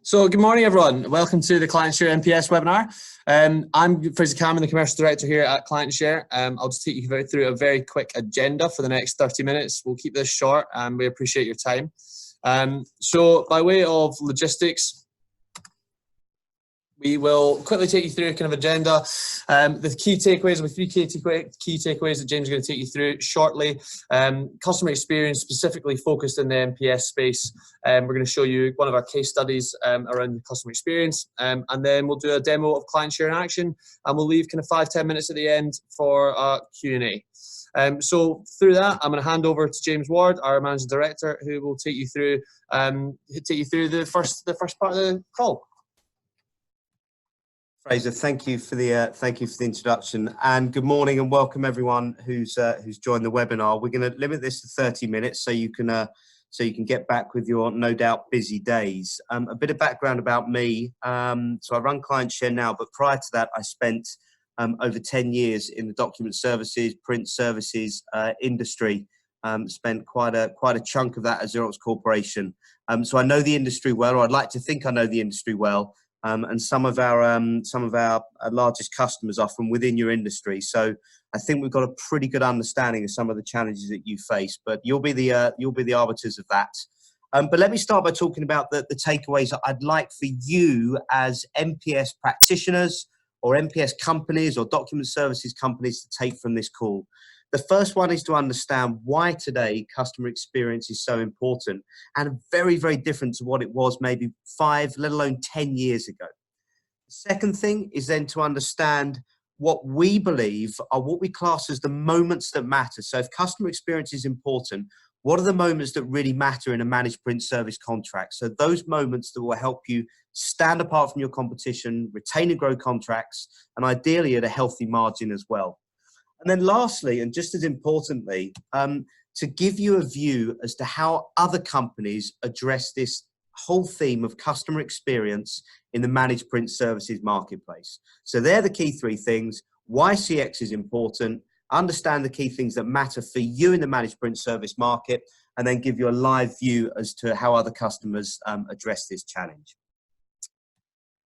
So good morning, everyone. Welcome to the Clientshare MPS webinar. I'm Fraser Cameron, the Commercial Director here at Clientshare. I'll just take you through a very quick agenda for the next 30 minutes. We'll keep this short and we appreciate your time. So by way of logistics, we will quickly take you through a kind of agenda. The key takeaways, with three key takeaways that James is going to take you through shortly. Customer experience specifically focused in the MPS space. We're going to show you one of our case studies around customer experience, and then we'll do a demo of Clientshare in action, and we'll leave kind of 5-10 minutes at the end for a Q&A. So through that, I'm going to hand over to James Ward, our Managing Director, who will take you through the first part of the call. Fraser, thank you for the introduction, and good morning and welcome everyone who's joined the webinar. We're going to limit this to 30 minutes so you can get back with your no doubt busy days. A bit of background about me. So I run Clientshare now, but prior to that I spent over 10 years in the document services, print services industry. Spent quite a chunk of that at Xerox Corporation. So I know the industry well, or I'd like to think I know the industry well. And some of our largest customers are from within your industry, so I think we've got a pretty good understanding of some of the challenges that you face. But you'll be the arbiters of that. But let me start by talking about the takeaways that I'd like for you as MPS practitioners or MPS companies or document services companies to take from this call. The first one is to understand why today customer experience is so important and very, very different to what it was maybe 5, let alone 10 years ago. The second thing is then to understand what we believe are what we class as the moments that matter. So if customer experience is important, what are the moments that really matter in a managed print service contract? So those moments that will help you stand apart from your competition, retain and grow contracts, and ideally at a healthy margin as well. And then lastly, and just as importantly, to give you a view as to how other companies address this whole theme of customer experience in the managed print services marketplace. So they're the key three things: why CX is important, understand the key things that matter for you in the managed print service market, and then give you a live view as to how other customers address this challenge.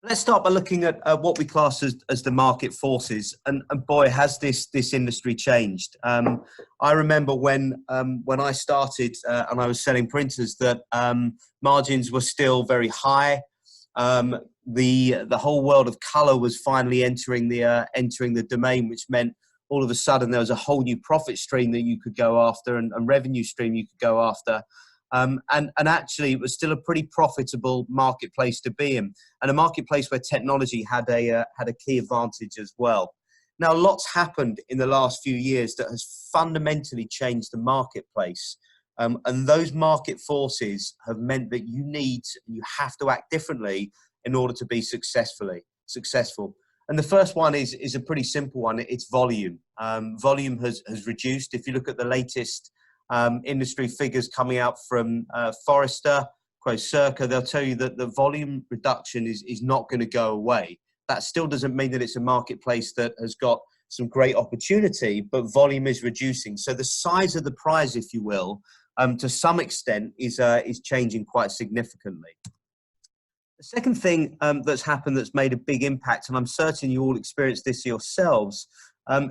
Let's start by looking at what we class as the market forces, and boy, has this industry changed. I remember when I started and I was selling printers that margins were still very high. The whole world of color was finally entering the domain, which meant all of a sudden there was a whole new profit stream that you could go after and revenue stream you could go after. And actually it was still a pretty profitable marketplace to be in, and a marketplace where technology had a key advantage as well. Now, lots happened in the last few years that has fundamentally changed the marketplace, and those market forces have meant that you have to act differently in order to be successful. And the first one is a pretty simple one. It's volume. Volume has reduced. If you look at the latest industry figures coming out from Forrester, Circa, they'll tell you that the volume reduction is not going to go away. That still doesn't mean that it's a marketplace that has got some great opportunity, but volume is reducing. So the size of the prize, if you will, to some extent is changing quite significantly. The second thing that's happened that's made a big impact, and I'm certain you all experienced this yourselves,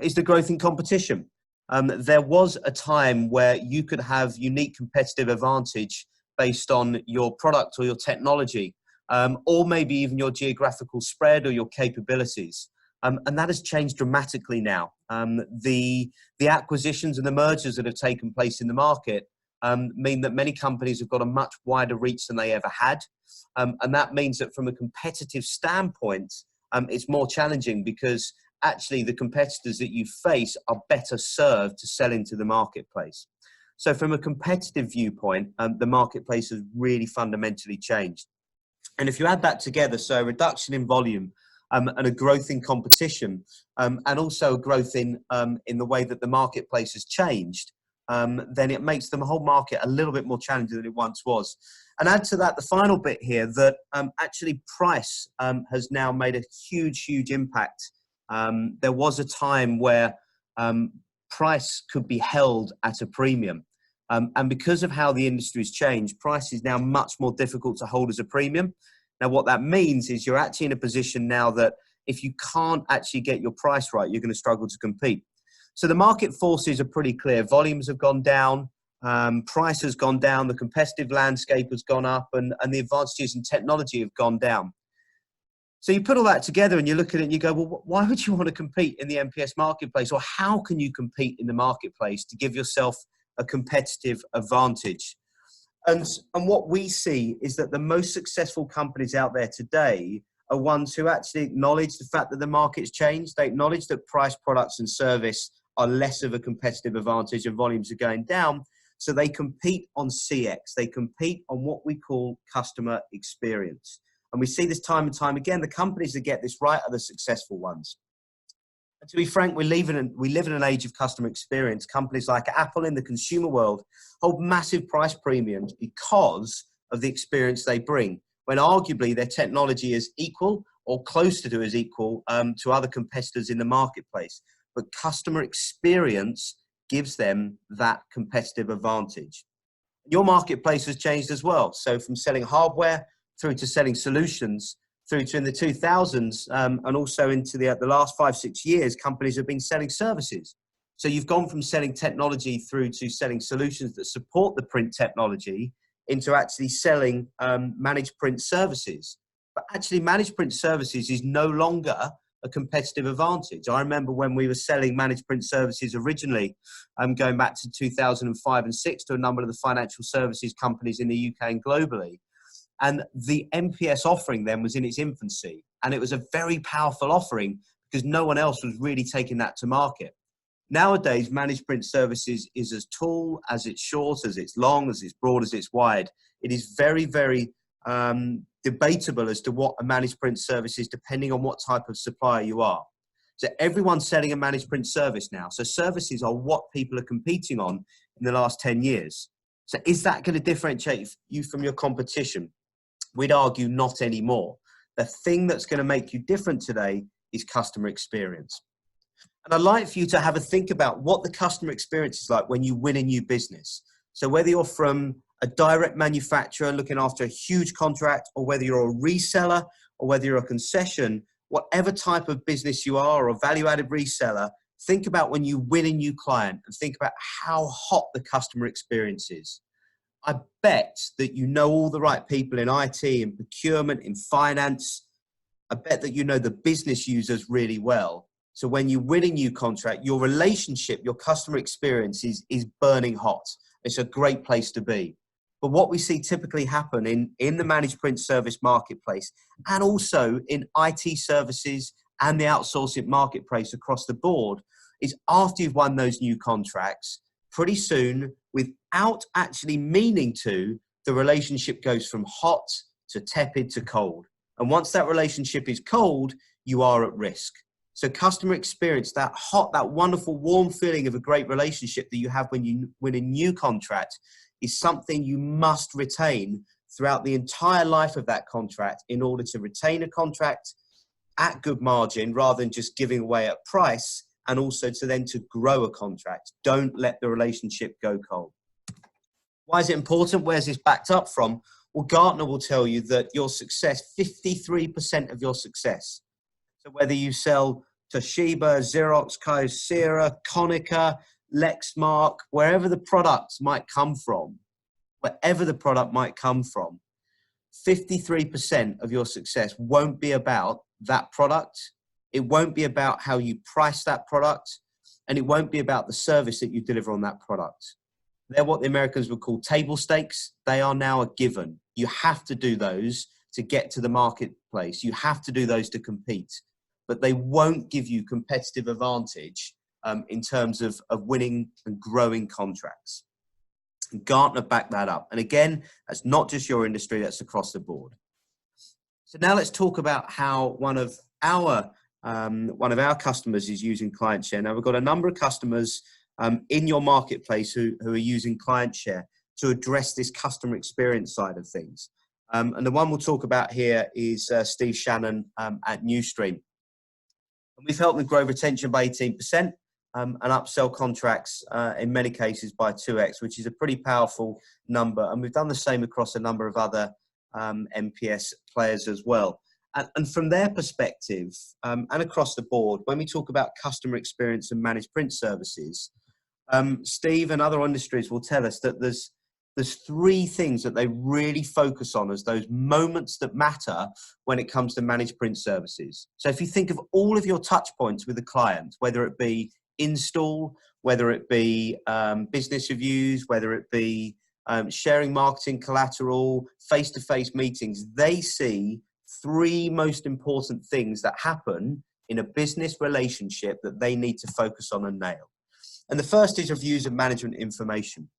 is the growth in competition. There was a time where you could have unique competitive advantage based on your product or your technology, or maybe even your geographical spread or your capabilities. And that has changed dramatically now. The acquisitions and the mergers that have taken place in the market mean that many companies have got a much wider reach than they ever had. And that means that from a competitive standpoint, it's more challenging because actually the competitors that you face are better served to sell into the marketplace. So from a competitive viewpoint, the marketplace has really fundamentally changed. And if you add that together, so a reduction in volume and a growth in competition, and also a growth in the way that the marketplace has changed, then it makes the whole market a little bit more challenging than it once was. And add to that the final bit here that actually price has now made a huge impact. There was a time where price could be held at a premium. And because of how the industry's changed, price is now much more difficult to hold as a premium. Now, what that means is you're actually in a position now that if you can't actually get your price right, you're going to struggle to compete. So the market forces are pretty clear. Volumes have gone down, price has gone down, the competitive landscape has gone up, and the advantages in technology have gone down. So you put all that together and you look at it and you go, well, why would you want to compete in the MPS marketplace? Or how can you compete in the marketplace to give yourself a competitive advantage? And what we see is that the most successful companies out there today are ones who actually acknowledge the fact that the market's changed. They acknowledge that price, products and service are less of a competitive advantage and volumes are going down. So they compete on CX. They compete on what we call customer experience. And we see this time and time again. The companies that get this right are the successful ones. And to be frank, we live in an age of customer experience. Companies like Apple in the consumer world hold massive price premiums because of the experience they bring, when arguably their technology is equal or close to as equal to other competitors in the marketplace. But customer experience gives them that competitive advantage. Your marketplace has changed as well. So from selling hardware through to selling solutions, through to in the 2000s, and also into the last 5-6 years, companies have been selling services. So you've gone from selling technology through to selling solutions that support the print technology into actually selling managed print services. But actually managed print services is no longer a competitive advantage. I remember when we were selling managed print services originally, going back to 2005 and 6 to a number of the financial services companies in the UK and globally. And the MPS offering then was in its infancy. And it was a very powerful offering because no one else was really taking that to market. Nowadays, managed print services is as tall, as it's short, as it's long, as it's broad, as it's wide. It is very, very debatable as to what a managed print service is, depending on what type of supplier you are. So everyone's selling a managed print service now. So services are what people are competing on in the last 10 years. So is that going to differentiate you from your competition? We'd argue not anymore. The thing that's going to make you different today is customer experience. And I'd like for you to have a think about what the customer experience is like when you win a new business. So whether you're from a direct manufacturer looking after a huge contract, or whether you're a reseller, or whether you're a concession, whatever type of business you are, or a value-added reseller, think about when you win a new client and think about how hot the customer experience is. I bet that you know all the right people in IT, in procurement, in finance. I bet that you know the business users really well. So when you win a new contract, your relationship, your customer experience is burning hot. It's a great place to be. But what we see typically happen in the managed print service marketplace, and also in IT services and the outsourcing marketplace across the board, is after you've won those new contracts, pretty soon, without actually meaning to, the relationship goes from hot to tepid to cold. And once that relationship is cold, you are at risk. So customer experience, that hot, that wonderful, warm feeling of a great relationship that you have when you win a new contract is something you must retain throughout the entire life of that contract in order to retain a contract at good margin rather than just giving away at price, and also to grow a contract. Don't let the relationship go cold. Why is it important? Where's this backed up from? Well, Gartner will tell you that your success, 53% of your success. So whether you sell Toshiba, Xerox, Kyocera, Konica, Lexmark, wherever the product might come from, 53% of your success won't be about that product. It won't be about how you price that product, and it won't be about the service that you deliver on that product. They're what the Americans would call table stakes. They are now a given. You have to do those to get to the marketplace. You have to do those to compete, but they won't give you competitive advantage in terms of winning and growing contracts. And Gartner backed that up. And again, that's not just your industry, that's across the board. So now let's talk about how one of our customers is using Clientshare. Now we've got a number of customers in your marketplace who are using Clientshare to address this customer experience side of things. And the one we'll talk about here is Steve Shannon at Newstream. And we've helped them grow retention by 18% and upsell contracts in many cases by 2x, which is a pretty powerful number. And we've done the same across a number of other MPS players as well. And from their perspective, and across the board, when we talk about customer experience and managed print services, Steve and other industries will tell us that there's three things that they really focus on as those moments that matter when it comes to managed print services. So if you think of all of your touch points with a client, whether it be install, whether it be business reviews, whether it be sharing marketing collateral, face-to-face meetings, they see three most important things that happen in a business relationship that they need to focus on and nail. And the first is reviews of management information.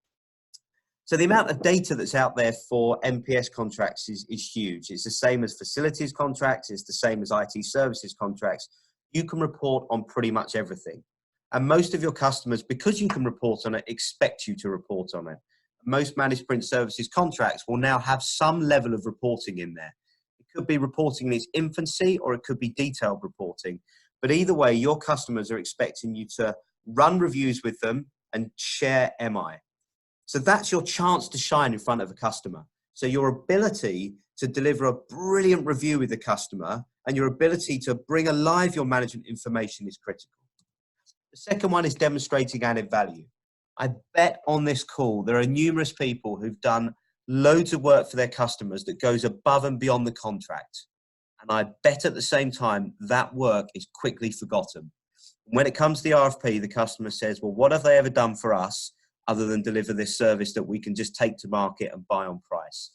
So the amount of data that's out there for MPS contracts is huge. It's the same as facilities contracts. It's the same as IT services contracts. You can report on pretty much everything. And most of your customers, because you can report on it, expect you to report on it. Most managed print services contracts will now have some level of reporting in there. It could be reporting in its infancy, or it could be detailed reporting. But either way, your customers are expecting you to run reviews with them and share MI. So that's your chance to shine in front of a customer. So your ability to deliver a brilliant review with the customer and your ability to bring alive your management information is critical. The second one is demonstrating added value. I bet on this call, there are numerous people who've done loads of work for their customers that goes above and beyond the contract. And I bet at the same time, that work is quickly forgotten. When it comes to the RFP, the customer says, well, what have they ever done for us other than deliver this service that we can just take to market and buy on price?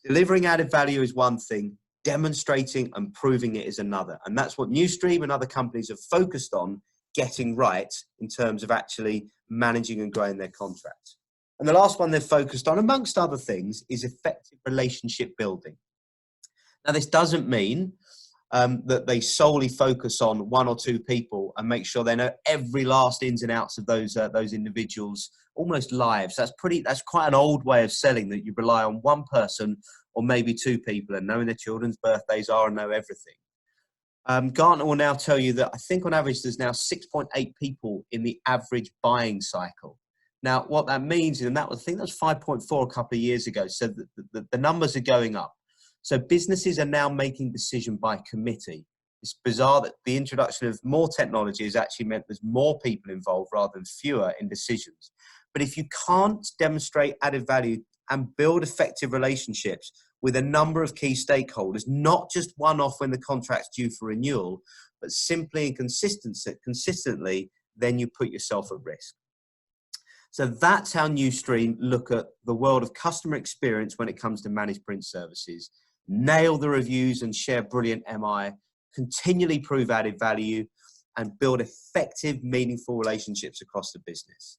Delivering added value is one thing, demonstrating and proving it is another. And that's what Newstream and other companies have focused on getting right in terms of actually managing and growing their contracts. And the last one they've focused on, amongst other things, is effective relationship building. Now, this doesn't mean that they solely focus on one or two people and make sure they know every last ins and outs of those individuals' almost lives. That's quite an old way of selling, that you rely on one person or maybe two people and knowing their children's birthdays are and know everything. Gartner will now tell you that I think on average there's now 6.8 people in the average buying cycle. Now, what that means, and I think that was 5.4 a couple of years ago, so the numbers are going up. So businesses are now making decision by committee. It's bizarre that the introduction of more technology has actually meant there's more people involved rather than fewer in decisions. But if you can't demonstrate added value and build effective relationships with a number of key stakeholders, not just one-off when the contract's due for renewal, but simply and consistently, then you put yourself at risk. So that's how Newstream look at the world of customer experience when it comes to managed print services. Nail the reviews and share brilliant MI, continually prove added value, and build effective, meaningful relationships across the business.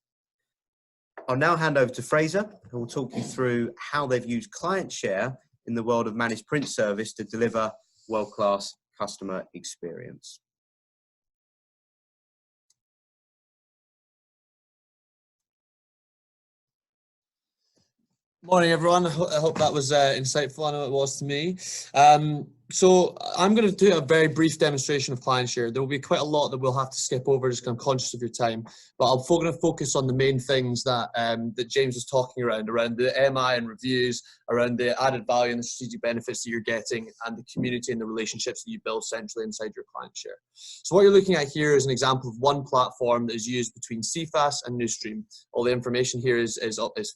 I'll now hand over to Fraser, who will talk you through how they've used Clientshare in the world of managed print service to deliver world-class customer experience. Morning, everyone. I hope that was insightful. I know it was to me. So I'm going to do a very brief demonstration of Clientshare. There will be quite a lot that we'll have to skip over, just because I'm conscious of your time. But I'm going to focus on the main things that that James was talking around the MI and reviews, around the added value and the strategic benefits that you're getting, and the community and the relationships that you build centrally inside your Clientshare. So what you're looking at here is an example of one platform that is used between CFAS and Newstream. All the information here is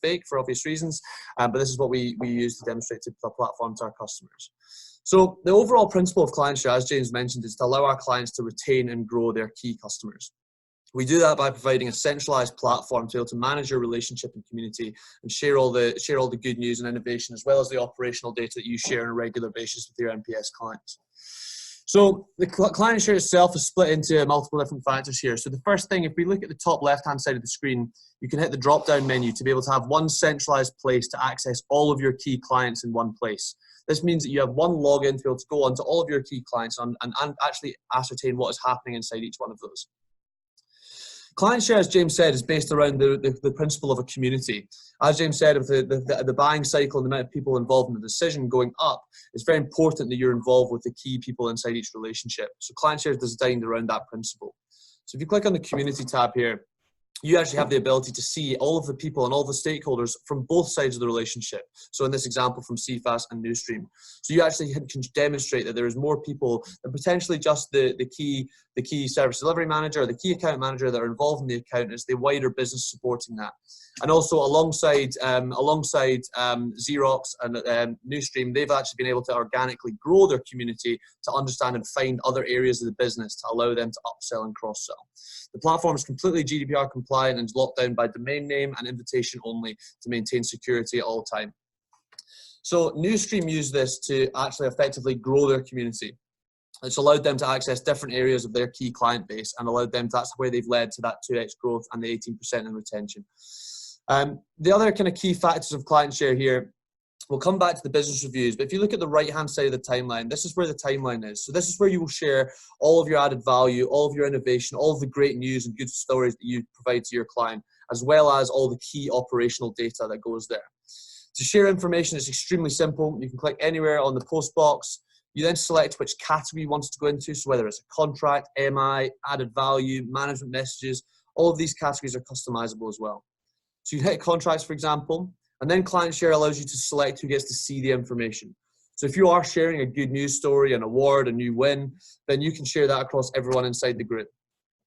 fake for obvious reasons, but this is what we use to demonstrate to the platform to our customers. So the overall principle of Clientshare, as James mentioned, is to allow our clients to retain and grow their key customers. We do that by providing a centralized platform to be able to manage your relationship and community and share all the good news and innovation, as well as the operational data that you share on a regular basis with your MPS clients. So the Clientshare itself is split into multiple different factors here. So the first thing, if we look at the top left-hand side of the screen, you can hit the drop-down menu to be able to have one centralized place to access all of your key clients in one place. This means that you have one login to be able to go onto all of your key clients and actually ascertain what is happening inside each one of those. Clientshare, as James said, is based around the principle of a community. As James said, if the buying cycle and the amount of people involved in the decision going up, it's very important that you're involved with the key people inside each relationship. So Clientshare is designed around that principle. So if you click on the community tab here, you actually have the ability to see all of the people and all the stakeholders from both sides of the relationship. So in this example from CFAS and Newstream. So you actually can demonstrate that there is more people than potentially just the key service delivery manager or the key account manager that are involved in the account. It's the wider business supporting that. And also alongside Xerox and Newstream, they've actually been able to organically grow their community to understand and find other areas of the business to allow them to upsell and cross-sell. The platform is completely GDPR compliant and is locked down by domain name and invitation only to maintain security at all time. So Newstream used this to actually effectively grow their community. It's allowed them to access different areas of their key client base and allowed them to, that's where they've led to that 2x growth and the 18% in retention. The other kind of key factors of Clientshare here, we'll come back to the business reviews, but if you look at the right-hand side of the timeline, this is where the timeline is. So this is where you will share all of your added value, all of your innovation, all of the great news and good stories that you provide to your client, as well as all the key operational data that goes there. To share information, it's extremely simple. You can click anywhere on the post box. You then select which category you want to go into, so whether it's a contract, MI, added value, management messages, all of these categories are customizable as well. So you hit contracts, for example, and then Clientshare allows you to select who gets to see the information. So if you are sharing a good news story, an award, a new win, then you can share that across everyone inside the group.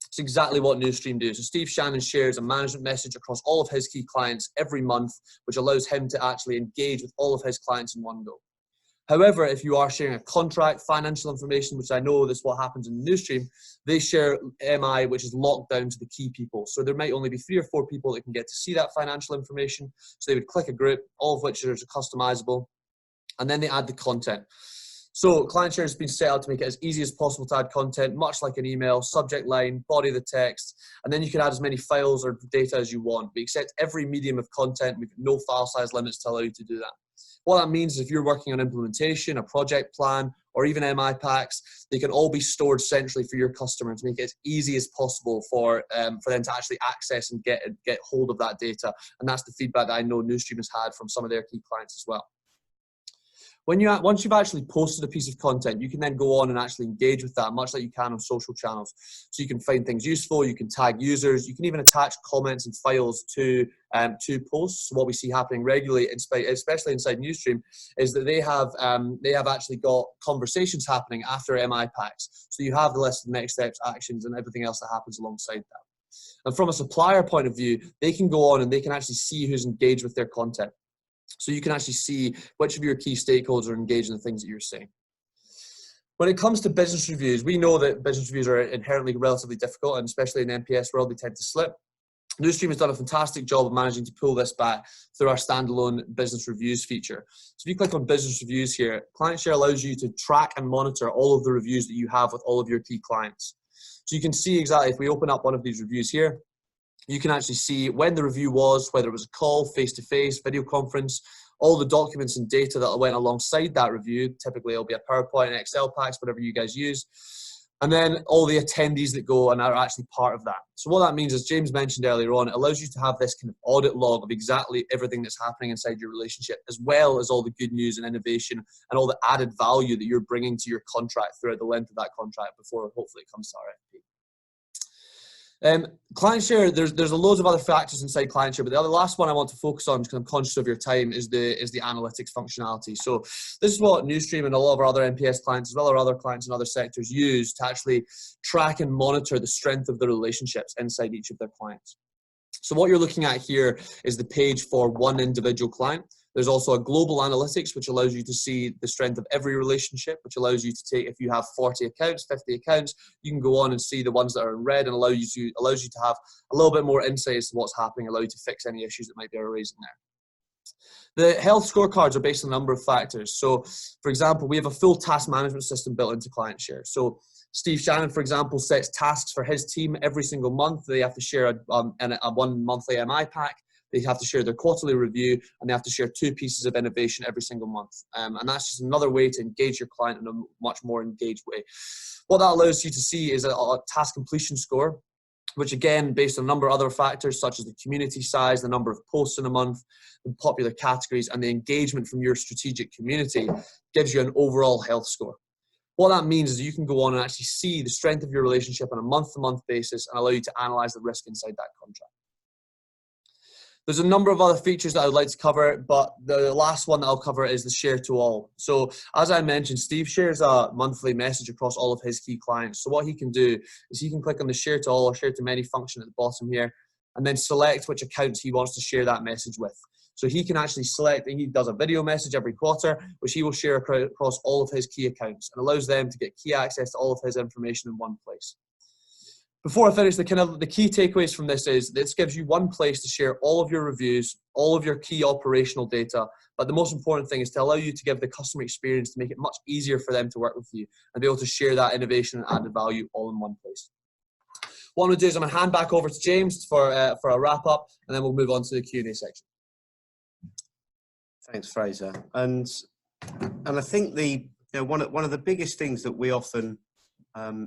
It's exactly what Newstream do. So Steve Shannon shares a management message across all of his key clients every month, which allows him to actually engage with all of his clients in one go. However, if you are sharing a contract, financial information, which I know that's what happens in Newstream, they share MI, which is locked down to the key people. So there might only be 3 or 4 people that can get to see that financial information. So they would click a group, all of which are customizable, and then they add the content. So Clientshare has been set out to make it as easy as possible to add content, much like an email, subject line, body of the text, and then you can add as many files or data as you want. We accept every medium of content. We've no file size limits to allow you to do that. What that means is if you're working on implementation, a project plan, or even MI packs, they can all be stored centrally for your customer to make it as easy as possible for them to actually access and get hold of that data. And that's the feedback that I know Newstream has had from some of their key clients as well. Once you've actually posted a piece of content, you can then go on and actually engage with that, much like you can on social channels. So you can find things useful, you can tag users, you can even attach comments and files to posts. So what we see happening regularly, especially inside Newstream, is that they have actually got conversations happening after MI packs. So you have the list of next steps, actions, and everything else that happens alongside that. And from a supplier point of view, they can go on and they can actually see who's engaged with their content. So you can actually see which of your key stakeholders are engaged in the things that you're saying. When it comes to business reviews, we know that business reviews are inherently relatively difficult, and especially in the MPS world, they tend to slip. Newstream has done a fantastic job of managing to pull this back through our standalone business reviews feature. So if you click on business reviews here, Clientshare allows you to track and monitor all of the reviews that you have with all of your key clients. So you can see exactly, if we open up one of these reviews here, you can actually see when the review was, whether it was a call, face-to-face, video conference, all the documents and data that went alongside that review. Typically, it'll be a PowerPoint and Excel packs, whatever you guys use. And then all the attendees that go and are actually part of that. So what that means, as James mentioned earlier on, it allows you to have this kind of audit log of exactly everything that's happening inside your relationship, as well as all the good news and innovation and all the added value that you're bringing to your contract throughout the length of that contract before hopefully it comes to RFP. Clientshare, there's loads of other factors inside Clientshare, but the last one I want to focus on, because I'm conscious of your time, is the analytics functionality. So this is what Newstream and a lot of our other MPS clients, as well as other clients in other sectors, use to actually track and monitor the strength of the relationships inside each of their clients. So what you're looking at here is the page for one individual client. There's also a global analytics, which allows you to see the strength of every relationship, which allows you to take, if you have 40 accounts, 50 accounts, you can go on and see the ones that are in red and allows you to have a little bit more insight as to what's happening, allow you to fix any issues that might be arising there. The health scorecards are based on a number of factors. So, for example, we have a full task management system built into Clientshare. So Steve Shannon, for example, sets tasks for his team every single month. They have to share a one monthly MI pack. They have to share their quarterly review, and they have to share 2 pieces of innovation every single month. And that's just another way to engage your client in a much more engaged way. What that allows you to see is a task completion score, which again, based on a number of other factors, such as the community size, the number of posts in a month, the popular categories, and the engagement from your strategic community, gives you an overall health score. What that means is you can go on and actually see the strength of your relationship on a month-to-month basis and allow you to analyze the risk inside that contract. There's a number of other features that I would like to cover, but the last one that I'll cover is the share to all. So as I mentioned, Steve shares a monthly message across all of his key clients. So what he can do is he can click on the share to all or share to many function at the bottom here, and then select which accounts he wants to share that message with. So he can actually select, and he does a video message every quarter, which he will share across all of his key accounts and allows them to get key access to all of his information in one place. Before I finish, the key takeaways from this is this gives you one place to share all of your reviews, all of your key operational data. But the most important thing is to allow you to give the customer experience to make it much easier for them to work with you and be able to share that innovation and added value all in one place. What I'm going to do is I'm going to hand back over to James for a wrap up, and then we'll move on to the Q&A section. Thanks, Fraser. And I think one of the biggest things that we often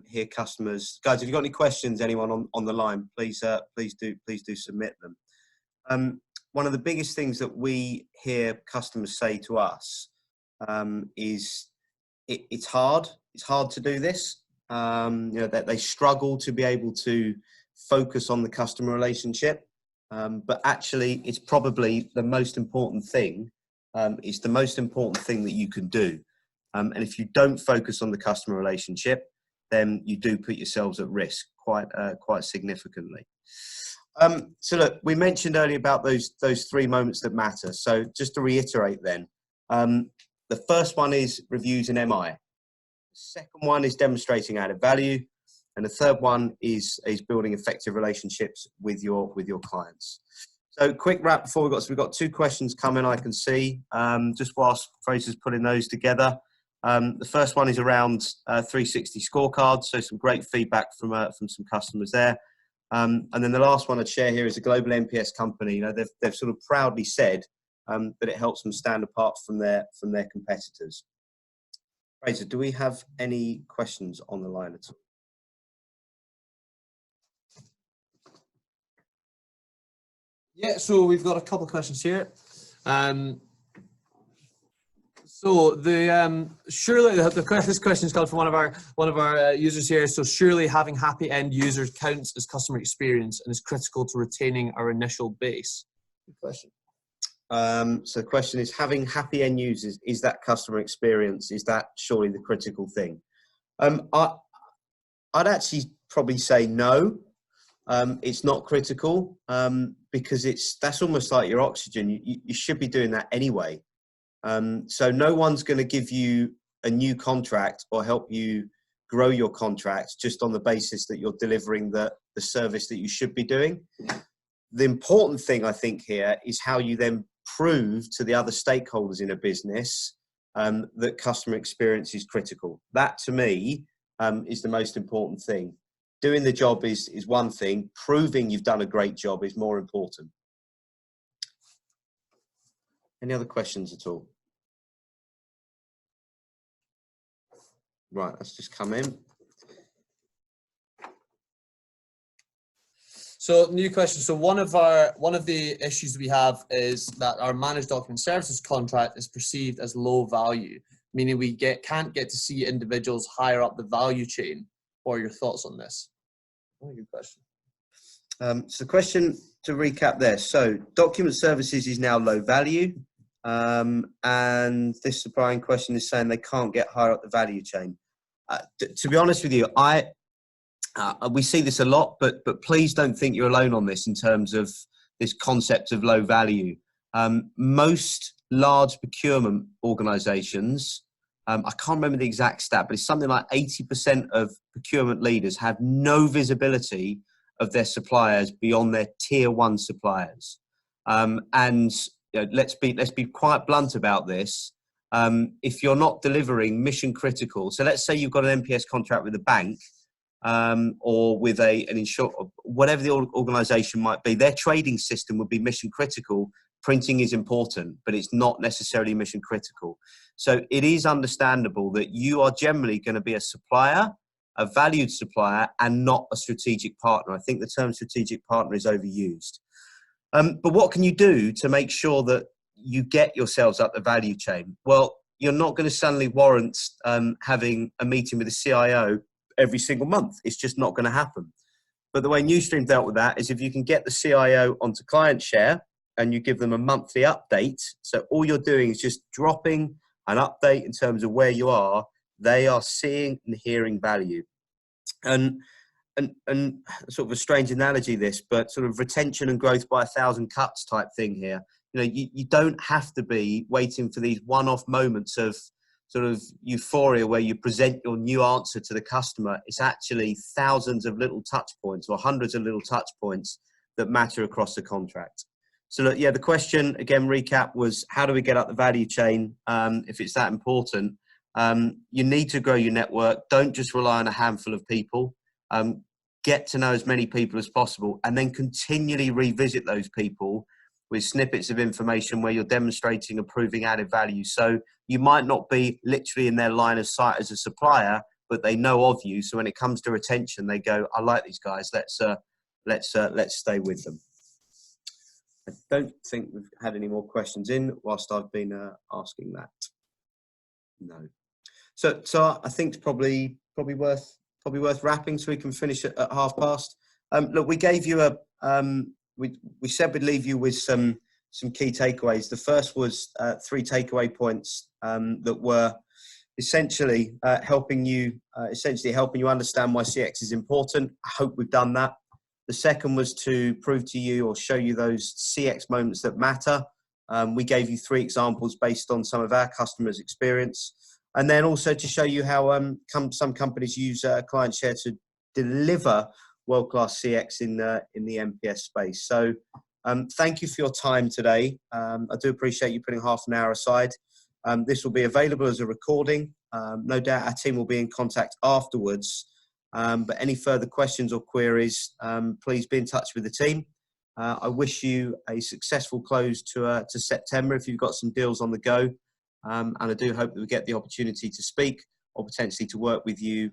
hear customers, guys, if you've got any questions, anyone on the line, please do submit them. One of the biggest things that we hear customers say to us is it's hard to do this. That they struggle to be able to focus on the customer relationship, but actually it's probably the most important thing. It's the most important thing that you can do. And if you don't focus on the customer relationship, then you do put yourselves at risk quite significantly. So look, we mentioned earlier about those 3 moments that matter. So just to reiterate then, the first one is reviews and MI. The second one is demonstrating added value. And the third one is building effective relationships with your clients. So quick wrap before we've got 2 questions coming, I can see, just whilst Fraser's putting those together. The first one is around 360 scorecards, so some great feedback from some customers there. And then the last one I'd share here is a global MPS company. They've sort of proudly said that it helps them stand apart from their competitors. Fraser, do we have any questions on the line at all? Yeah, so we've got a couple of questions here. So surely this question is called from one of our users here. So surely having happy end users counts as customer experience and is critical to retaining our initial base. Good question. So the question is, having happy end users, is that customer experience? Is that surely the critical thing? I'd actually probably say no. It's not critical because that's almost like your oxygen. You should be doing that anyway. So no one's going to give you a new contract or help you grow your contract just on the basis that you're delivering the service that you should be doing. The important thing, I think, here is how you then prove to the other stakeholders in a business that customer experience is critical. That, to me, is the most important thing. Doing the job is one thing. Proving you've done a great job is more important. Any other questions at all? Right, let's just come in. So new question. So one of the issues we have is that our managed document services contract is perceived as low value, meaning we can't get to see individuals higher up the value chain. What are your thoughts on this? Oh, good question. So the question, to recap there, so document services is now low value, and this surprising question is saying they can't get higher up the value chain. To be honest with you, we see this a lot, but please don't think you're alone on this in terms of this concept of low value. Most large procurement organizations, I can't remember the exact stat, but it's something like 80% of procurement leaders have no visibility of their suppliers beyond their tier 1 suppliers. And let's be quite blunt about this. If you're not delivering mission critical, so let's say you've got an MPS contract with a bank, or with an insurer, whatever the organization might be, their trading system would be mission critical. Printing is important, but it's not necessarily mission critical. So it is understandable that you are generally going to be a supplier, a valued supplier, and not a strategic partner. I think the term strategic partner is overused. But what can you do to make sure that you get yourselves up the value chain? Well, you're not going to suddenly warrant having a meeting with the CIO every single month. It's just not going to happen. But the way Newstream dealt with that is if you can get the CIO onto Clientshare and you give them a monthly update, so all you're doing is just dropping an update in terms of where you are, they are seeing and hearing value. And sort of a strange analogy this, but sort of retention and growth by 1,000 cuts type thing here. You know, you don't have to be waiting for these one-off moments of sort of euphoria where you present your new answer to the customer. It's actually thousands of little touch points or hundreds of little touch points that matter across the contract. So look, yeah, the question, again, recap, was how do we get up the value chain if it's that important? You need to grow your network. Don't just rely on a handful of people. Get to know as many people as possible, and then continually revisit those people with snippets of information where you're demonstrating and proving added value. So you might not be literally in their line of sight as a supplier, but they know of you. So when it comes to retention, they go, I like these guys. Let's stay with them. I don't think we've had any more questions in whilst I've been asking that. No. So I think it's probably worth wrapping so we can finish at past. Look, we gave you we said we'd leave you with some key takeaways. The first was 3 takeaway points that were essentially helping you understand why CX is important. I hope we've done that. The second was to prove to you or show you those CX moments that matter. We gave you 3 examples based on some of our customers' experience. And then also to show you how some companies use Clientshare to deliver world-class CX in the MPS space. So thank you for your time today. I do appreciate you putting half an hour aside. This will be available as a recording. No doubt our team will be in contact afterwards. But any further questions or queries, please be in touch with the team. I wish you a successful close to September if you've got some deals on the go. And I do hope that we get the opportunity to speak or potentially to work with you